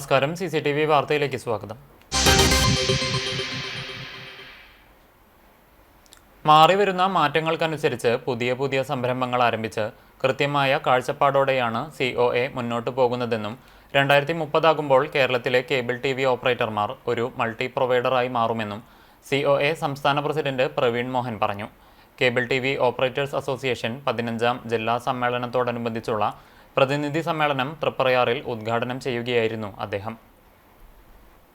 നമസ്കാരം. CCTV വാർത്തയിലേക്ക് സ്വാഗതം. മാറിവരുന്ന മാറ്റങ്ങൾക്കനുസരിച്ച് പുതിയ സംരംഭങ്ങൾ ആരംഭിച്ച് കൃത്യമായ കാഴ്ചപ്പാടോടെയാണ് COA മുന്നോട്ട് പോകുന്നതെന്നും 2030 ആകുമ്പോൾ കേരളത്തിലെ കേബിൾ TV ഓപ്പറേറ്റർമാർ ഒരു മൾട്ടി പ്രൊവൈഡറായി മാറുമെന്നും COA സംസ്ഥാന പ്രസിഡന്റ് പ്രവീൺ മോഹൻ പറഞ്ഞു. കേബിൾ TV ഓപ്പറേറ്റേഴ്സ് അസോസിയേഷൻ 15ാം ജില്ലാ സമ്മേളനത്തോടനുബന്ധിച്ചുള്ള പ്രതിനിധി സമ്മേളനം തൃപ്രയാറിൽ ഉദ്ഘാടനം ചെയ്യുകയായിരുന്നു അദ്ദേഹം.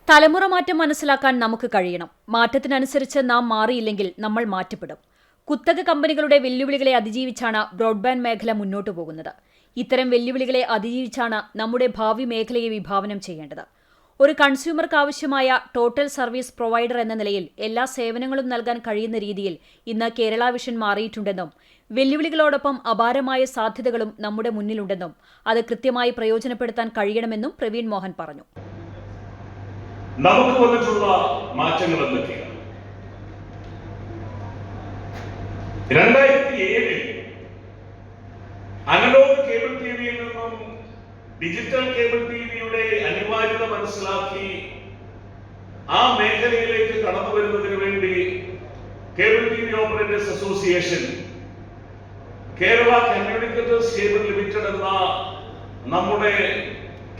തലമുറ മാറ്റം മനസ്സിലാക്കാൻ നമുക്ക് കഴിയണം. മാറ്റത്തിനനുസരിച്ച് നാം മാറിയില്ലെങ്കിൽ നമ്മൾ മാറ്റപ്പെടും. കുത്തക കമ്പനികളുടെ വെല്ലുവിളികളെ അതിജീവിച്ചാണ് ബ്രോഡ്ബാൻഡ് മേഖല മുന്നോട്ടു പോകുന്നത്. ഇത്തരം വെല്ലുവിളികളെ അതിജീവിച്ചാണ് നമ്മുടെ ഭാവി മേഖലയെ വിഭാവനം ചെയ്യേണ്ടത്. ഒരു കൺസ്യൂമർക്ക് ആവശ്യമായ ടോട്ടൽ സർവീസ് പ്രൊവൈഡർ എന്ന നിലയിൽ എല്ലാ സേവനങ്ങളും നൽകാൻ കഴിയുന്ന രീതിയിൽ ഇന്ന് കേരള വിഷൻ മാറിയിട്ടുണ്ടെന്നും വെല്ലുവിളികളോടൊപ്പം അപാരമായ സാധ്യതകളും നമ്മുടെ മുന്നിലുണ്ടെന്നും അത് കൃത്യമായി പ്രയോജനപ്പെടുത്താൻ കഴിയണമെന്നും പ്രവീൺ മോഹൻ പറഞ്ഞു. നമുക്ക് വന്നിട്ടുള്ള മാറ്റങ്ങൾ എന്തൊക്കെയാണ്? 2007 അനലോഗ് കേബിൾ ടിവിയിൽ നിന്നും ഡിജിറ്റൽ കേബിൾ ടിവിയുടെ അനിവാര്യത മനസ്സിലാക്കി ആ മേഖലയിലേക്ക് കടന്നു വരുന്നതിന് വേണ്ടി cable TV operators association Kerala communicators cable limited എന്ന നമ്മുടെ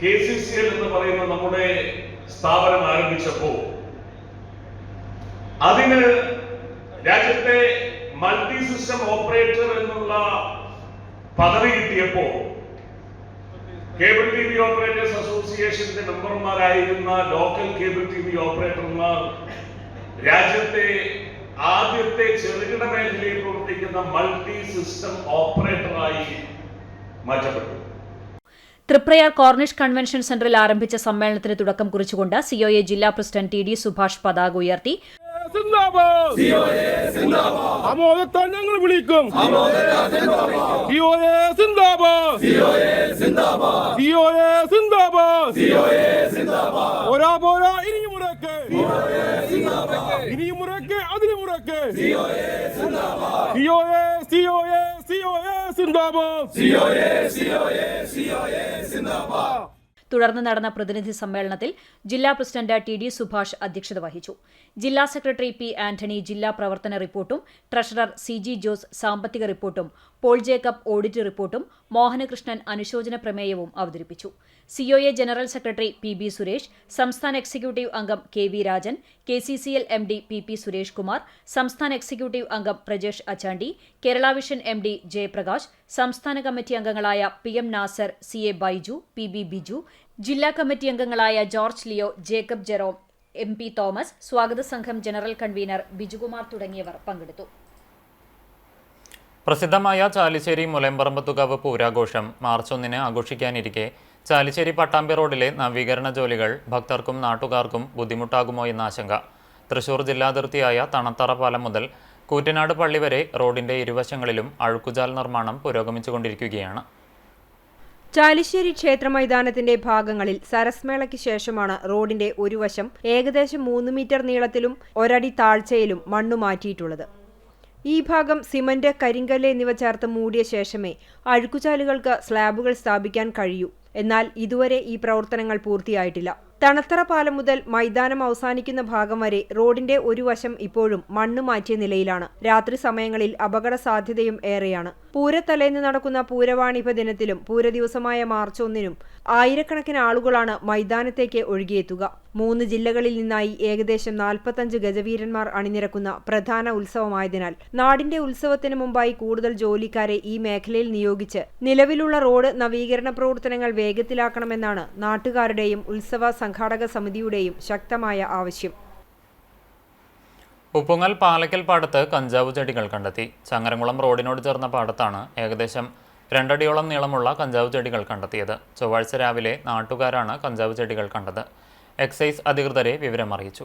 KCCL എന്ന് പറയുന്ന നമ്മുടെ സ്ഥാപനം ആരംഭിച്ചപ്പോൾ അതിന് രാജ്യത്തെ മൾട്ടി സിസ്റ്റം ഓപ്പറേറ്റർ എന്നുള്ള പദവി കിട്ടിയപ്പോൾ കേബിൾ TV ഓപ്പറേറ്റേഴ്സ് അസോസിയേഷന്റെ മെമ്പർമാരായിരുന്ന ലോക്കൽ കേബിൾ TV ഓപ്പറേറ്റർമാർ രാജ്യത്തെ ആദ്യത്തെ ചെറുകിട മേഖലയിൽ പ്രവർത്തിക്കുന്ന മൾട്ടി സിസ്റ്റം ഓപ്പറേറ്ററായി മാറ്റപ്പെട്ടു. തൃപ്രയാർ കോർണിഷ് കൺവെൻഷൻ സെന്ററിൽ ആരംഭിച്ച സമ്മേളനത്തിന് തുടക്കം കുറിച്ചുകൊണ്ട് COA ജില്ലാ പ്രസിഡന്റ് TD സുഭാഷ് പതാക ഉയർത്തി. തുടർന്ന് നടന്ന പ്രതിനിധി സമ്മേളനത്തിൽ ജില്ലാ പ്രസിഡന്റ് TD സുഭാഷ് അധ്യക്ഷത വഹിച്ചു. ജില്ലാ സെക്രട്ടറി P. ആന്റണി ജില്ലാ പ്രവർത്തന റിപ്പോർട്ടും ട്രഷറർ CG ജോസ് സാമ്പത്തിക റിപ്പോർട്ടും പോൾ ജേക്കബ് ഓഡിറ്റ് റിപ്പോർട്ടും മോഹനകൃഷ്ണൻ അനുശോചന പ്രമേയവും അവതരിപ്പിച്ചു. COA general secretary PB Suresh, സംസ്ഥാന എക്സിക്യൂട്ടീവ് അംഗം KV Rajan, KCCL MD PP Suresh Kumar, സംസ്ഥാന എക്സിക്യൂട്ടീവ് അംഗം പ്രജേഷ് അച്ചാണ്ടി, കേരള വിഷൻ MD ജയപ്രകാശ്, സംസ്ഥാന കമ്മിറ്റി അംഗങ്ങളായ PM Nasar, CA Baiju, PB Biju, ജില്ലാ കമ്മിറ്റി അംഗങ്ങളായ George Leo, Jacob Jerome, MP Thomas, സ്വാഗത സംഘം ജനറൽ കൺവീനർ ബിജുകുമാർ തുടങ്ങിയവർ പങ്കെടുത്തു. പ്രസിദ്ധമായ ചാലിശ്ശേരി മുലയമ്പറമ്പത്തുകാവ് പൂരാഘോഷം മാർച്ച് 1 ആഘോഷിക്കാനിരിക്കെ ചാലിശ്ശേരി പട്ടാമ്പി റോഡിലെ നവീകരണ ജോലികൾ ഭക്തർക്കും നാട്ടുകാർക്കും ബുദ്ധിമുട്ടാകുമോ എന്ന ആശങ്ക. തൃശൂർ ജില്ലാതിർത്തിയായ തണത്തറ പാലം മുതൽ കൂറ്റനാട് പള്ളി വരെ റോഡിന്റെ ഇരുവശങ്ങളിലും അഴുക്കുചാൽ നിർമ്മാണം പുരോഗമിച്ചുകൊണ്ടിരിക്കുകയാണ്. ചാലിശ്ശേരി ക്ഷേത്ര മൈതാനത്തിന്റെ ഭാഗങ്ങളിൽ സരസ്മേളയ്ക്ക് ശേഷമാണ് റോഡിന്റെ ഒരു വശം ഏകദേശം 3 മീറ്റർ നീളത്തിലും 1 അടി താഴ്ചയിലും മണ്ണു മാറ്റിയിട്ടുള്ളത്. ഈ ഭാഗം സിമന്റ്, കരിങ്കല്ല് എന്നിവ ചേർത്ത് മൂടിയ ശേഷമേ അഴുക്കുചാലുകൾക്ക് സ്ലാബുകൾ സ്ഥാപിക്കാൻ കഴിയൂ. എന്നാൽ ഇതുവരെ ഈ പ്രവർത്തനങ്ങൾ പൂർത്തിയായിട്ടില്ല. തണത്തറ പാലം മുതൽ മൈതാനം അവസാനിക്കുന്ന ഭാഗം വരെ റോഡിന്റെ ഒരു വശം ഇപ്പോഴും മണ്ണ് മാറ്റിയ നിലയിലാണ്. രാത്രി സമയങ്ങളിൽ അപകട സാധ്യതയും ഏറെയാണ്. പൂരത്തലേന്ന് നടക്കുന്ന പൂരവാണിഭ ദിനത്തിലും പൂരദിവസമായ മാർച്ച് 1 ആയിരക്കണക്കിന് ആളുകളാണ് മൈതാനത്തേക്ക് ഒഴുകിയെത്തുക. 3 ജില്ലകളിൽ നിന്നായി ഏകദേശം 45 ഗജവീരന്മാർ അണിനിരക്കുന്ന പ്രധാന ഉത്സവമായതിനാൽ നാടിന്റെ ഉത്സവത്തിന് മുമ്പായി കൂടുതൽ ജോലിക്കാരെ ഈ മേഖലയിൽ നിയോഗിച്ച് നിലവിലുള്ള റോഡ് നവീകരണ പ്രവർത്തനങ്ങൾ വേഗത്തിലാക്കണമെന്നാണ് നാട്ടുകാരുടെയും ഉത്സവ സംഘാടക സമിതിയുടെയും ശക്തമായ ആവശ്യം. ഉപ്പുങ്ങൽ പാലക്കൽ പാടത്ത് കഞ്ചാവ് ചെടികൾ കണ്ടെത്തി. ചങ്ങരംകുളം റോഡിനോട് ചേർന്ന പാടത്താണ് ഏകദേശം 2 അടിയോളം നീളമുള്ള കഞ്ചാവ് ചെടികൾ കണ്ടെത്തിയത്. ചൊവ്വാഴ്ച രാവിലെ നാട്ടുകാരാണ് കഞ്ചാവ് ചെടികൾ കണ്ടത്. എക്സൈസ് അധികൃതരെ വിവരമറിയിച്ചു.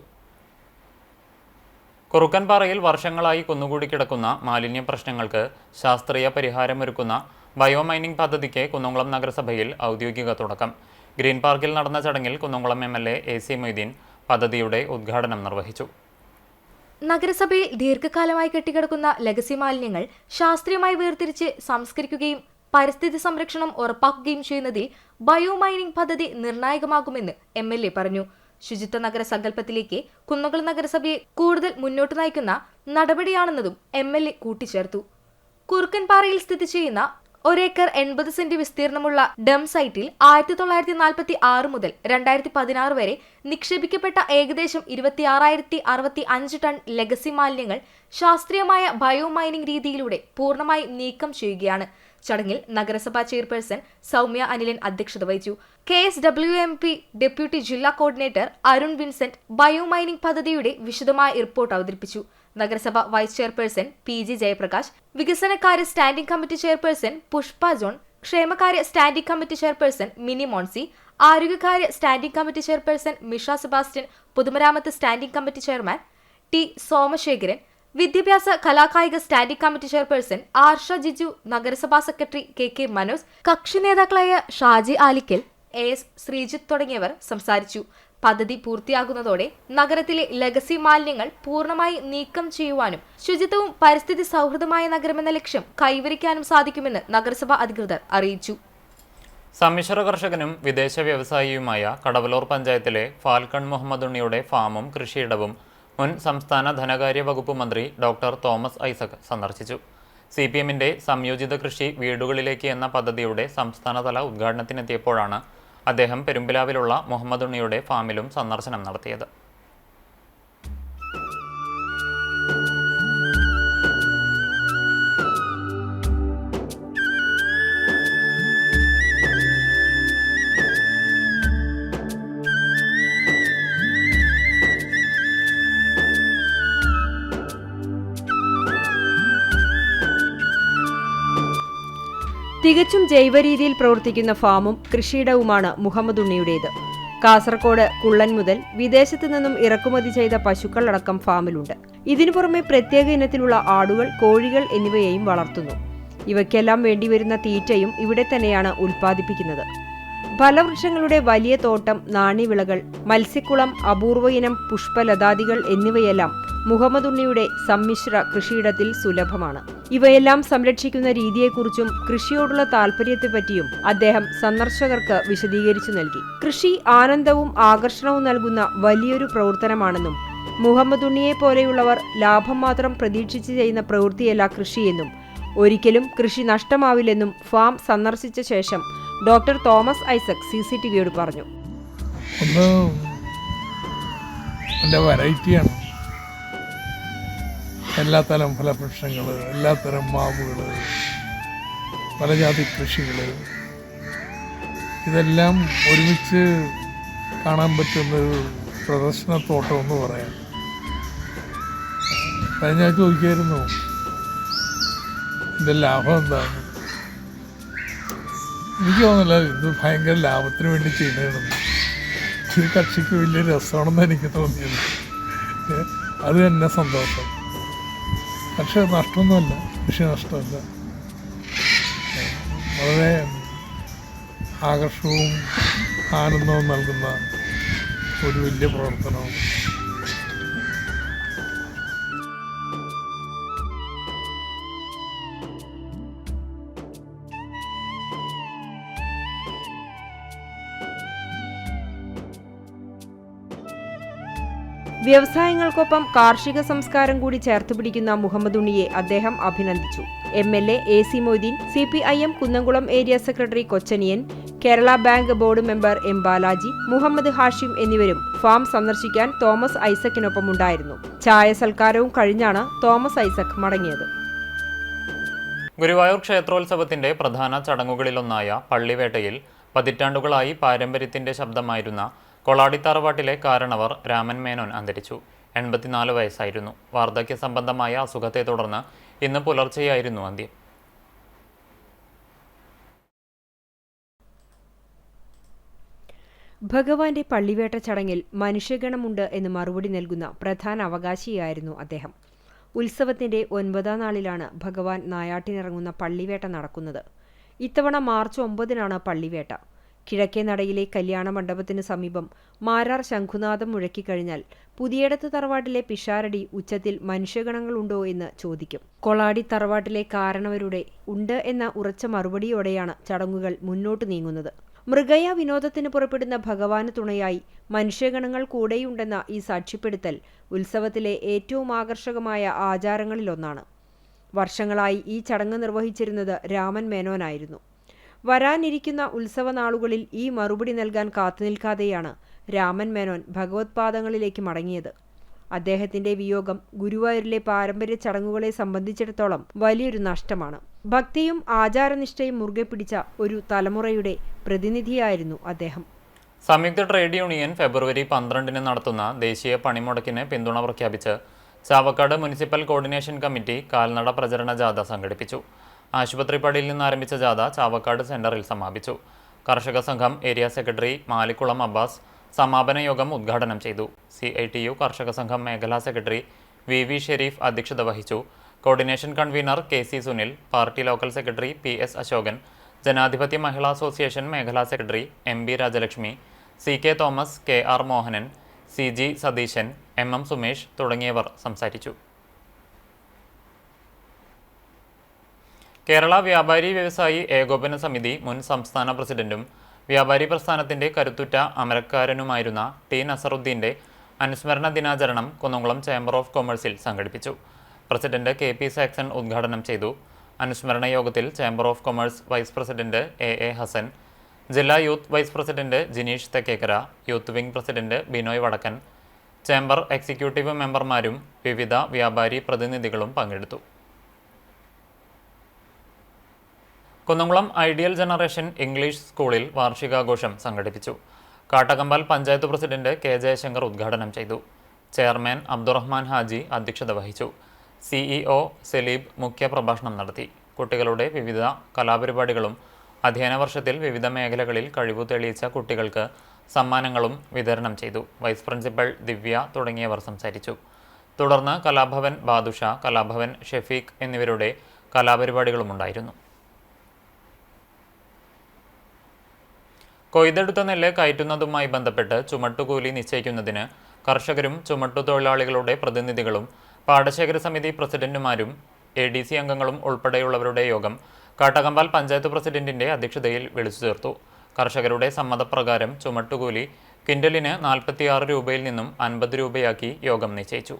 കുറുക്കൻപാറയിൽ വർഷങ്ങളായി കുന്നുകൂടി കിടക്കുന്ന മാലിന്യ പ്രശ്നങ്ങൾക്ക് ശാസ്ത്രീയ പരിഹാരമൊരുക്കുന്ന ബയോമൈനിംഗ് പദ്ധതിക്ക് കുന്നംകുളം നഗരസഭയിൽ ഔദ്യോഗിക തുടക്കം. ഗ്രീൻ പാർക്കിൽ നടന്ന ചടങ്ങിൽ കുന്നംകുളം MLA AC മൊയ്തീൻ പദ്ധതിയുടെ ഉദ്ഘാടനം നിർവഹിച്ചു. നഗരസഭയിൽ ദീർഘകാലമായി കെട്ടിക്കിടക്കുന്ന ലഗസി മാലിന്യങ്ങൾ ശാസ്ത്രീയമായി വേർതിരിച്ച് സംസ്കരിക്കുകയും പരിസ്ഥിതി സംരക്ഷണം ഉറപ്പാക്കുകയും ചെയ്യുന്നതിൽ ബയോമൈനിംഗ് പദ്ധതി നിർണായകമാകുമെന്ന് MLA പറഞ്ഞു. ശുചിത്വ നഗര സങ്കല്പത്തിലേക്ക് കുന്നംകുളം നഗരസഭയെ കൂടുതൽ മുന്നോട്ട് നയിക്കുന്ന നടപടിയാണെന്നതും MLA കൂട്ടിച്ചേർത്തു. കുറുക്കൻപാറയിൽ സ്ഥിതി ചെയ്യുന്ന 1 ഏക്കർ 80 സെന്റ് വിസ്തീർണമുള്ള ഡം സൈറ്റിൽ 1946 മുതൽ 2016 വരെ നിക്ഷേപിക്കപ്പെട്ട ഏകദേശം 26,065 ടൺ ലെഗസി മാലിന്യങ്ങൾ ശാസ്ത്രീയമായ ബയോമൈനിംഗ് രീതിയിലൂടെ പൂർണ്ണമായി നീക്കം ചെയ്യുകയാണ്. ചടങ്ങിൽ നഗരസഭാ ചെയർപേഴ്സൺ സൗമ്യ അനിലൻ അധ്യക്ഷത വഹിച്ചു. KSWMP ഡെപ്യൂട്ടി ജില്ലാ കോർഡിനേറ്റർ അരുൺ വിൻസെന്റ് ബയോമൈനിംഗ് പദ്ധതിയുടെ വിശദമായ റിപ്പോർട്ട് അവതരിപ്പിച്ചു. നഗരസഭ വൈസ് ചെയർപേഴ്സൺ PG ജയപ്രകാശ്, വികസനകാര്യ standing committee chairperson Pushpa John, ക്ഷേമകാര്യ standing committee chairperson Mini Moncy, ആരോഗ്യകാര്യ standing committee chairperson Misha Sebastian, പൊതുമരാമത്ത് standing committee chairman T Somasekharan, വിദ്യാഭ്യാസ കലാകായിക standing committee chairperson Arsha Jiju, നഗരസഭാ സെക്രട്ടറി KK മനോജ്, കക്ഷി നേതാക്കളായ ഷാജി ആലിക്കൽ, AS ശ്രീജിത്ത് തുടങ്ങിയവർ സംസാരിച്ചു. പദ്ധതി പൂർത്തിയാകുന്നതോടെ നഗരത്തിലെ ലെഗസി മാലിന്യങ്ങൾ പൂർണ്ണമായി നീക്കം ചെയ്യുവാനും ശുചിത്വവും പരിസ്ഥിതി സൗഹൃദമായ നഗരമെന്ന ലക്ഷ്യം കൈവരിക്കാനും സാധിക്കുമെന്ന് നഗരസഭാ അധികൃതർ അറിയിച്ചു. സമ്മിശ്ര കർഷകനും വിദേശ വ്യവസായിയുമായ കടവലൂർ പഞ്ചായത്തിലെ ഫാൽക്കൺ മുഹമ്മദ് ഉണ്ണിയുടെ ഫാമും കൃഷിയിടവും മുൻ സംസ്ഥാന ധനകാര്യ വകുപ്പ് മന്ത്രി ഡോക്ടർ തോമസ് ഐസക് സന്ദർശിച്ചു. CPMന്റെ സംയോജിത കൃഷി വീടുകളിലേക്ക് എന്ന പദ്ധതിയുടെ സംസ്ഥാനതല ഉദ്ഘാടനത്തിനെത്തിയപ്പോഴാണ് അദ്ദേഹം പെരുമ്പിലാവിലുള്ള മുഹമ്മദ് ഉണ്ണിയുടെ ഫാമിലും സന്ദർശനം നടത്തിയത്. തികച്ചും ജൈവരീതിയിൽ പ്രവർത്തിക്കുന്ന ഫാമും കൃഷിയിടവുമാണ് മുഹമ്മദ് ഉണ്ണിയുടേത്. കാസർഗോഡ് കുള്ളൻ മുതൽ വിദേശത്തു നിന്നും ഇറക്കുമതി ചെയ്ത പശുക്കളടക്കം ഫാമിലുണ്ട്. ഇതിനു പുറമെ പ്രത്യേക ഇനത്തിലുള്ള ആടുകൾ, കോഴികൾ എന്നിവയെയും വളർത്തുന്നു. ഇവയ്ക്കെല്ലാം വേണ്ടിവരുന്ന തീറ്റയും ഇവിടെ തന്നെയാണ് ഉൽപ്പാദിപ്പിക്കുന്നത്. ഫലവൃക്ഷങ്ങളുടെ വലിയ തോട്ടം, നാണ്യവിളകൾ, മത്സ്യക്കുളം, അപൂർവ ഇനം പുഷ്പലതാദികൾ എന്നിവയെല്ലാം മുഹമ്മദ് ഉണ്ണിയുടെ സമ്മിശ്ര കൃഷിയിടത്തിൽ സുലഭമാണ്. ഇവയെല്ലാം സംരക്ഷിക്കുന്ന രീതിയെക്കുറിച്ചും കൃഷിയോടുള്ള താൽപര്യത്തെപ്പറ്റിയും അദ്ദേഹം സന്ദർശകർക്ക് വിശദീകരിച്ചു നൽകി. കൃഷി ആനന്ദവും ആകർഷണവും നൽകുന്ന വലിയൊരു പ്രവർത്തനമാണെന്നും മുഹമ്മദ് ഉണ്ണിയെ പോലെയുള്ളവർ ലാഭം മാത്രം പ്രതീക്ഷിച്ച് ചെയ്യുന്ന പ്രവൃത്തിയല്ല കൃഷിയെന്നും ഒരിക്കലും കൃഷി നഷ്ടമാവില്ലെന്നും ഫാം സന്ദർശിച്ച ശേഷം ഡോക്ടർ തോമസ് ഐസക് CCTVയോട് പറഞ്ഞു. എൻ്റെ വെറൈറ്റിയാണ്. എല്ലാത്തരം ഫലവൃക്ഷങ്ങൾ, എല്ലാത്തരം മാവുകൾ, പലജാതി കൃഷികൾ, ഇതെല്ലാം ഒരുമിച്ച് കാണാൻ പറ്റുന്നൊരു പ്രദർശനത്തോട്ടം എന്ന് പറയാം. ഞാൻ ചോദിക്കായിരുന്നു ഇതിൻ്റെ ലാഭം എന്താണ്. എനിക്ക് തോന്നുന്നില്ല ഇത് ഭയങ്കര ലാഭത്തിന് വേണ്ടി ചെയ്യുന്നതാണെന്ന്. ഇത് കക്ഷിക്ക് വലിയ രസമാണെന്ന് എനിക്ക് തോന്നിയത്. അത് തന്നെ സന്തോഷം. പക്ഷെ നഷ്ടമൊന്നുമല്ല, കൃഷി നഷ്ടമല്ല. വളരെ ആകർഷവും ആനന്ദവും നൽകുന്ന ഒരു വലിയ പ്രവർത്തനമാണ്. വ്യവസായങ്ങൾക്കൊപ്പം കാർഷിക സംസ്കാരം കൂടി ചേർത്തുപിടിക്കുന്ന മുഹമ്മദ് ഉണ്ണിയെ അദ്ദേഹം അഭിനന്ദിച്ചു. MLA AC Moideen, CPIM Kunnamkulam area secretary Kochaniyan, Kerala bank board member M Balaji, Muhammad Hashim എന്നിവരും ഫാം സന്ദർശിക്കാൻ തോമസ് ഐസക്കിനൊപ്പമുണ്ടായിരുന്നു. ചായ സൽക്കാരവും കഴിഞ്ഞാണ് തോമസ് ഐസക് മടങ്ങിയത്. ഗുരുവായൂർ ക്ഷേത്രോത്സവത്തിന്റെ പ്രധാന ചടങ്ങുകളിലൊന്നായ പള്ളിവേട്ടയിൽ പതിറ്റാണ്ടുകളായി പാരമ്പര്യത്തിന്റെ ശബ്ദമായിരുന്ന കൊളാടിത്തറവാട്ടിലെ കാരണവർ രാമൻ മേനോൻ അന്തരിച്ചു. 84 വയസ്സായിരുന്നു. വാർദ്ധക്യ സംബന്ധമായ അസുഖത്തെ തുടർന്ന് ഇന്ന് പുലർച്ചെയായിരുന്നു അന്ത്യം. ഭഗവാന്റെ പള്ളിവേട്ട ചടങ്ങിൽ മനുഷ്യഗണമുണ്ട് എന്ന് മറുപടി നൽകുന്ന പ്രധാന അവകാശിയായിരുന്നു അദ്ദേഹം. ഉത്സവത്തിന്റെ 9ാം നാളിലാണ് ഭഗവാൻ നായാട്ടിനിറങ്ങുന്ന പള്ളിവേട്ട നടക്കുന്നത്. ഇത്തവണ മാർച്ച് 9-നാണ് പള്ളിവേട്ട. കിഴക്കേ നടയിലെ കല്യാണ മണ്ഡപത്തിനു സമീപം മാരാർ ശംഖുനാഥം മുഴക്കിക്കഴിഞ്ഞാൽ പുതിയടത്ത് തറവാട്ടിലെ പിഷാരടി ഉച്ചത്തിൽ മനുഷ്യഗണങ്ങളുണ്ടോ എന്ന് ചോദിക്കും. കൊളാടി തറവാട്ടിലെ കാരണവരുടെ ഉണ്ട് എന്ന ഉറച്ച മറുപടിയോടെയാണ് ചടങ്ങുകൾ മുന്നോട്ടു നീങ്ങുന്നത്. മൃഗയ വിനോദത്തിന് പുറപ്പെടുന്ന ഭഗവാന് തുണയായി മനുഷ്യഗണങ്ങൾ കൂടെയുണ്ടെന്ന ഈ സാക്ഷ്യപ്പെടുത്തൽ ഉത്സവത്തിലെ ഏറ്റവും ആകർഷകമായ ആചാരങ്ങളിലൊന്നാണ്. വർഷങ്ങളായി ഈ ചടങ്ങ് നിർവഹിച്ചിരുന്നത് രാമൻ മേനോനായിരുന്നു. വരാനിരിക്കുന്ന ഉത്സവനാളുകളിൽ ഈ മറുപടി നൽകാൻ കാത്തുനിൽക്കാതെയാണ് രാമൻ മേനോൻ ഭഗവത്പാദങ്ങളിലേക്ക് മടങ്ങിയത്. അദ്ദേഹത്തിന്റെ വിയോഗം ഗുരുവായൂരിലെ പാരമ്പര്യ ചടങ്ങുകളെ സംബന്ധിച്ചിടത്തോളം വലിയൊരു നഷ്ടമാണ്. ഭക്തിയും ആചാരനിഷ്ഠയും മുറുകെ പിടിച്ച ഒരു തലമുറയുടെ പ്രതിനിധിയായിരുന്നു അദ്ദേഹം. സംയുക്ത ട്രേഡ് യൂണിയൻ ഫെബ്രുവരി 12 നടത്തുന്ന ദേശീയ പണിമുടക്കിന് പിന്തുണ പ്രഖ്യാപിച്ച് ചാവക്കാട് മുനിസിപ്പൽ കോർഡിനേഷൻ കമ്മിറ്റി കാൽനട പ്രചരണ ജാഥ സംഘടിപ്പിച്ചു. ആശുപത്രിപ്പടിയിൽ നിന്ന് ആരംഭിച്ച ജാഥ ചാവക്കാട് സെന്ററിൽ സമാപിച്ചു. കർഷക സംഘം ഏരിയ സെക്രട്ടറി മാലിക്കുളം അബ്ബാസ് സമാപന യോഗം ഉദ്ഘാടനം ചെയ്തു. CITU കർഷക സംഘം മേഖലാ സെക്രട്ടറി VV ഷെരീഫ് അധ്യക്ഷത വഹിച്ചു. Coordination convener KC Sunil, party local secretary PS Ashokan, ജനാധിപത്യ മഹിളാ അസോസിയേഷൻ മേഖലാ secretary MB Rajalakshmi, CK Thomas, KR Mohanan, CG Satheesan, MM Sumesh തുടങ്ങിയവർ സംസാരിച്ചു. കേരള വ്യാപാരി വ്യവസായി ഏകോപന സമിതി മുൻ സംസ്ഥാന പ്രസിഡന്റും വ്യാപാരി പ്രസ്ഥാനത്തിന്റെ കരുത്തുറ്റ അമരക്കാരനുമായിരുന്ന T നസറുദ്ദീന്റെ അനുസ്മരണ ദിനാചരണം കുന്നംകുളം ചേംബർ ഓഫ് കൊമേഴ്സിൽ സംഘടിപ്പിച്ചു. പ്രസിഡന്റ് KP സാക്സൺ ഉദ്ഘാടനം ചെയ്തു. അനുസ്മരണ യോഗത്തിൽ chamber of commerce vice president AA Hasan, ജില്ലാ youth vice president Jineesh Thekkekara, youth wing president Binoy Vadakkan, chamber executive മെമ്പർമാരും വിവിധ വ്യാപാരി പ്രതിനിധികളും പങ്കെടുത്തു. കുന്നംകുളം ഐഡിയൽ ജനറേഷൻ ഇംഗ്ലീഷ് സ്കൂളിൽ വാർഷികാഘോഷം സംഘടിപ്പിച്ചു. കാട്ടകമ്പാൽ പഞ്ചായത്ത് പ്രസിഡന്റ് K ജയശങ്കർ ഉദ്ഘാടനം ചെയ്തു. ചെയർമാൻ അബ്ദുറഹ്മാൻ ഹാജി അധ്യക്ഷത വഹിച്ചു. CEO സലീബ് മുഖ്യപ്രഭാഷണം നടത്തി. കുട്ടികളുടെ വിവിധ കലാപരിപാടികളും അധ്യയന വർഷത്തിൽ വിവിധ മേഖലകളിൽ കഴിവു തെളിയിച്ച കുട്ടികൾക്ക് സമ്മാനങ്ങളും വിതരണം ചെയ്തു. വൈസ് പ്രിൻസിപ്പൽ ദിവ്യ തുടങ്ങിയവർ സംസാരിച്ചു. തുടർന്ന് കലാഭവൻ ബാദുഷ, കലാഭവൻ ഷെഫീഖ് എന്നിവരുടെ കലാപരിപാടികളുമുണ്ടായിരുന്നു. കൊയ്തെടുത്ത നെല്ല് കയറ്റുന്നതുമായി ബന്ധപ്പെട്ട് ചുമട്ടുകൂലി നിശ്ചയിക്കുന്നതിന് കർഷകരും ചുമട്ടുതൊഴിലാളികളുടെ പ്രതിനിധികളും പാടശേഖര സമിതി പ്രസിഡന്റുമാരും ADC അംഗങ്ങളും ഉൾപ്പെടെയുള്ളവരുടെ യോഗം കാട്ടകമ്പാൽ പഞ്ചായത്ത് പ്രസിഡന്റിന്റെ അധ്യക്ഷതയിൽ വിളിച്ചു ചേർത്തു. കർഷകരുടെ സമ്മതപ്രകാരം ചുമട്ടുകൂലി ക്വിൻ്റലിന് 46 രൂപയിൽ നിന്നും 50 രൂപയാക്കി യോഗം നിശ്ചയിച്ചു.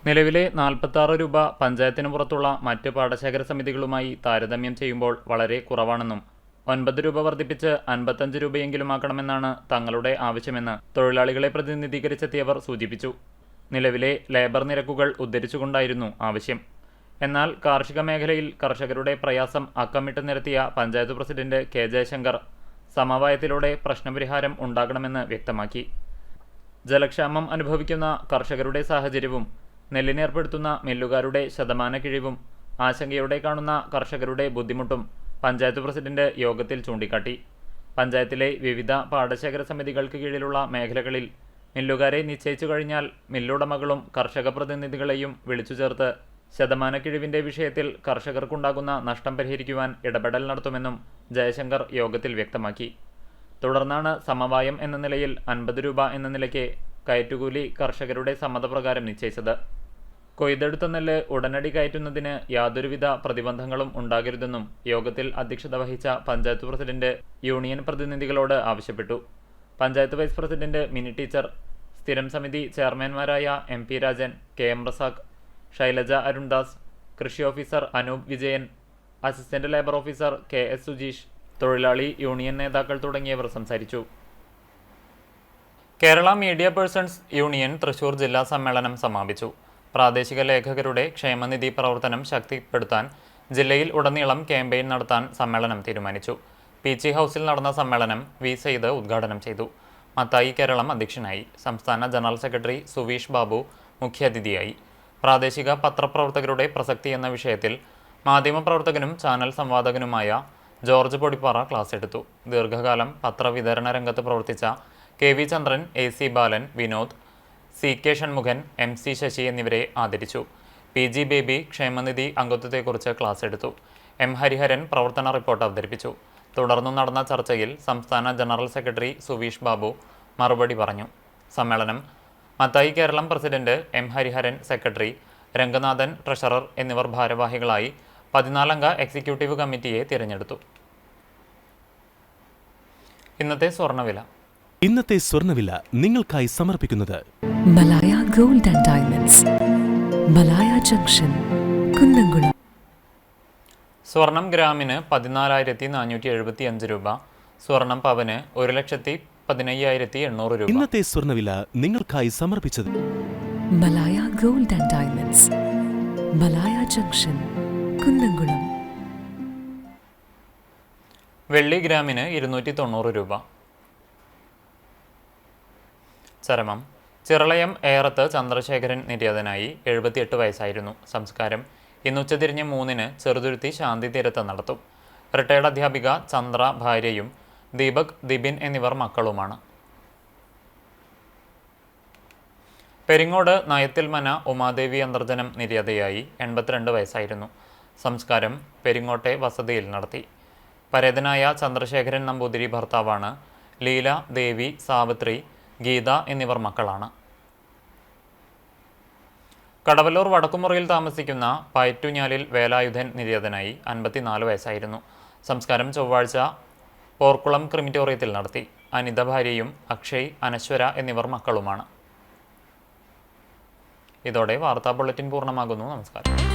നിലവിലെ 46 രൂപ പഞ്ചായത്തിന് പുറത്തുള്ള മറ്റ് പാടശേഖര സമിതികളുമായി താരതമ്യം ചെയ്യുമ്പോൾ വളരെ കുറവാണെന്നും 9 രൂപ വർദ്ധിപ്പിച്ച് 55 രൂപയെങ്കിലും ആക്കണമെന്നാണ് തങ്ങളുടെ ആവശ്യമെന്ന് തൊഴിലാളികളെ പ്രതിനിധീകരിച്ചെത്തിയവർ സൂചിപ്പിച്ചു. നിലവിലെ ലേബർ നിരക്കുകൾ ഉദ്ധരിച്ചുകൊണ്ടായിരുന്നു ആവശ്യം. എന്നാൽ കാർഷിക മേഖലയിൽ കർഷകരുടെ പ്രയാസം അക്കമിട്ട് നിരത്തിയ പഞ്ചായത്ത് പ്രസിഡന്റ് K ജയശങ്കർ സമവായത്തിലൂടെ പ്രശ്നപരിഹാരം ഉണ്ടാകണമെന്ന് വ്യക്തമാക്കി. ജലക്ഷാമം അനുഭവിക്കുന്ന കർഷകരുടെ സാഹചര്യവും നെല്ലിനേർപ്പെടുത്തുന്ന മില്ലുകാരുടെ ശതമാന കിഴിവും ആശങ്കയോടെ കാണുന്ന കർഷകരുടെ ബുദ്ധിമുട്ടും പഞ്ചായത്ത് പ്രസിഡന്റ് യോഗത്തിൽ ചൂണ്ടിക്കാട്ടി. പഞ്ചായത്തിലെ വിവിധ പാടശേഖര സമിതികൾക്ക് കീഴിലുള്ള മേഖലകളിൽ മില്ലുകാരെ നിശ്ചയിച്ചു കഴിഞ്ഞാൽ മില്ലുടമകളും കർഷക പ്രതിനിധികളെയും വിളിച്ചു ചേർത്ത് ശതമാന കിഴിവിന്റെ വിഷയത്തിൽ കർഷകർക്കുണ്ടാകുന്ന നഷ്ടം പരിഹരിക്കുവാൻ ഇടപെടൽ നടത്തുമെന്നും ജയശങ്കർ യോഗത്തിൽ വ്യക്തമാക്കി. തുടർന്നാണ് സമവായം എന്ന നിലയിൽ 50 രൂപ എന്ന നിലയ്ക്ക് കയറ്റുകൂലി കർഷകരുടെ സമ്മതപ്രകാരം നിശ്ചയിച്ചത്. കൊയ്തെടുത്ത നെല്ല് ഉടനടി കയറ്റുന്നതിന് യാതൊരുവിധ പ്രതിബന്ധങ്ങളും ഉണ്ടാകരുതെന്നും യോഗത്തിൽ അധ്യക്ഷത വഹിച്ച പഞ്ചായത്ത് പ്രസിഡന്റ് യൂണിയൻ പ്രതിനിധികളോട് ആവശ്യപ്പെട്ടു. Panchayat vice president Mini teacher, സ്ഥിരം സമിതി ചെയർമാൻമാരായ MP രാജൻ, KM റസാഖ്, ശൈലജ അരുൺദാസ്, കൃഷി officer Anoop Vijayan, assistant labour officer KS Sujeesh, തൊഴിലാളി യൂണിയൻ നേതാക്കൾ തുടങ്ങിയവർ സംസാരിച്ചു. Kerala media persons union Thrissur ജില്ലാ സമ്മേളനം സമാപിച്ചു. പ്രാദേശിക ലേഖകരുടെ ക്ഷേമനിധി പ്രവർത്തനം ശക്തിപ്പെടുത്താൻ ജില്ലയിൽ ഉടനീളം ക്യാമ്പയിൻ നടത്താൻ സമ്മേളനം തീരുമാനിച്ചു. PC ഹൗസിൽ നടന്ന സമ്മേളനം V സയ്യിദ് ഉദ്ഘാടനം ചെയ്തു. മത്തായി കേരളം അധ്യക്ഷനായി. സംസ്ഥാന ജനറൽ സെക്രട്ടറി സുവീഷ് ബാബു മുഖ്യാതിഥിയായി. പ്രാദേശിക പത്രപ്രവർത്തകരുടെ പ്രസക്തി എന്ന വിഷയത്തിൽ മാധ്യമപ്രവർത്തകനും ചാനൽ സംവാദകനുമായ ജോർജ് പൊടിപ്പാറ ക്ലാസ് എടുത്തു. ദീർഘകാലം പത്രവിതരണ രംഗത്ത് പ്രവർത്തിച്ച KV ചന്ദ്രൻ, AC ബാലൻ, വിനോദ്, CK ഷൺമുഖൻ, MC ശശി എന്നിവരെ ആദരിച്ചു. PG ബേബി ക്ഷേമനിധി അംഗത്വത്തെക്കുറിച്ച് ക്ലാസ് എടുത്തു. M ഹരിഹരൻ പ്രവർത്തന റിപ്പോർട്ട് അവതരിപ്പിച്ചു. തുടർന്ന് നടന്ന ചർച്ചയിൽ സംസ്ഥാന ജനറൽ സെക്രട്ടറി സുവീഷ് ബാബു മറുപടി പറഞ്ഞു. സമ്മേളനം Mathai Keralam president M Hariharan secretary, Ranganathan treasurer എന്നിവർ ഭാരവാഹികളായി 14-അംഗ എക്സിക്യൂട്ടീവ് കമ്മിറ്റിയെ തിരഞ്ഞെടുത്തു. ഇന്നത്തെ സ്വർണ്ണവില നിങ്ങൾക്കായി സമർപ്പിക്കുന്നത് Malaya gold and diamonds, Malaya junction, Kunnamkulam. സ്വർണം ഗ്രാമിന് 14,475 രൂപ, സ്വർണം പവന് 1,15,800 രൂപ. ഇന്നത്തെ സ്വർണ്ണവില നിങ്ങൾക്കായി സമർപ്പിച്ചത് Malaya gold and diamonds, Malaya junction, Kunnamkulam. വെള്ളി ഗ്രാമിന് 290 രൂപ. ചരമം ചിറളയം ഏറത്ത് ചന്ദ്രശേഖരൻ നിര്യാതനായി. 78 വയസ്സായിരുന്നു. സംസ്കാരം ഇന്ന് ഉച്ചതിരിഞ്ഞ് 3-ന് ചെറുതുരുത്തി ശാന്തി തീരത്ത് നടത്തും. റിട്ടയർഡ് അധ്യാപിക ചന്ദ്ര ഭാര്യയും ദീപക്, ദിബിൻ എന്നിവർ മക്കളുമാണ്. പെരിങ്ങോട് നയത്തിൽമന ഉമാദേവി അന്തർജനം നിര്യാതയായി. 82 വയസ്സായിരുന്നു. സംസ്കാരം പെരിങ്ങോട്ടെ വസതിയിൽ നടത്തി. പരേതനായ ചന്ദ്രശേഖരൻ നമ്പൂതിരി ഭർത്താവാണ്. ലീല, ദേവി, സാവിത്രി, ഗീത എന്നിവർ മക്കളാണ്. കടവല്ലൂർ വടക്കുമുറിയിൽ താമസിക്കുന്ന പയറ്റുഞ്ഞാലിൽ വേലായുധൻ നിര്യാതനായി. 54 വയസ്സായിരുന്നു. സംസ്കാരം ചൊവ്വാഴ്ച പോർക്കുളം ക്രിമിറ്റോറിയത്തിൽ നടത്തി. അനിത ഭാര്യയും അക്ഷയ്, അനശ്വര എന്നിവർ മക്കളുമാണ്. ഇതോടെ വാർത്താ ബുള്ളറ്റിൻ പൂർണ്ണമാകുന്നു. നമസ്കാരം.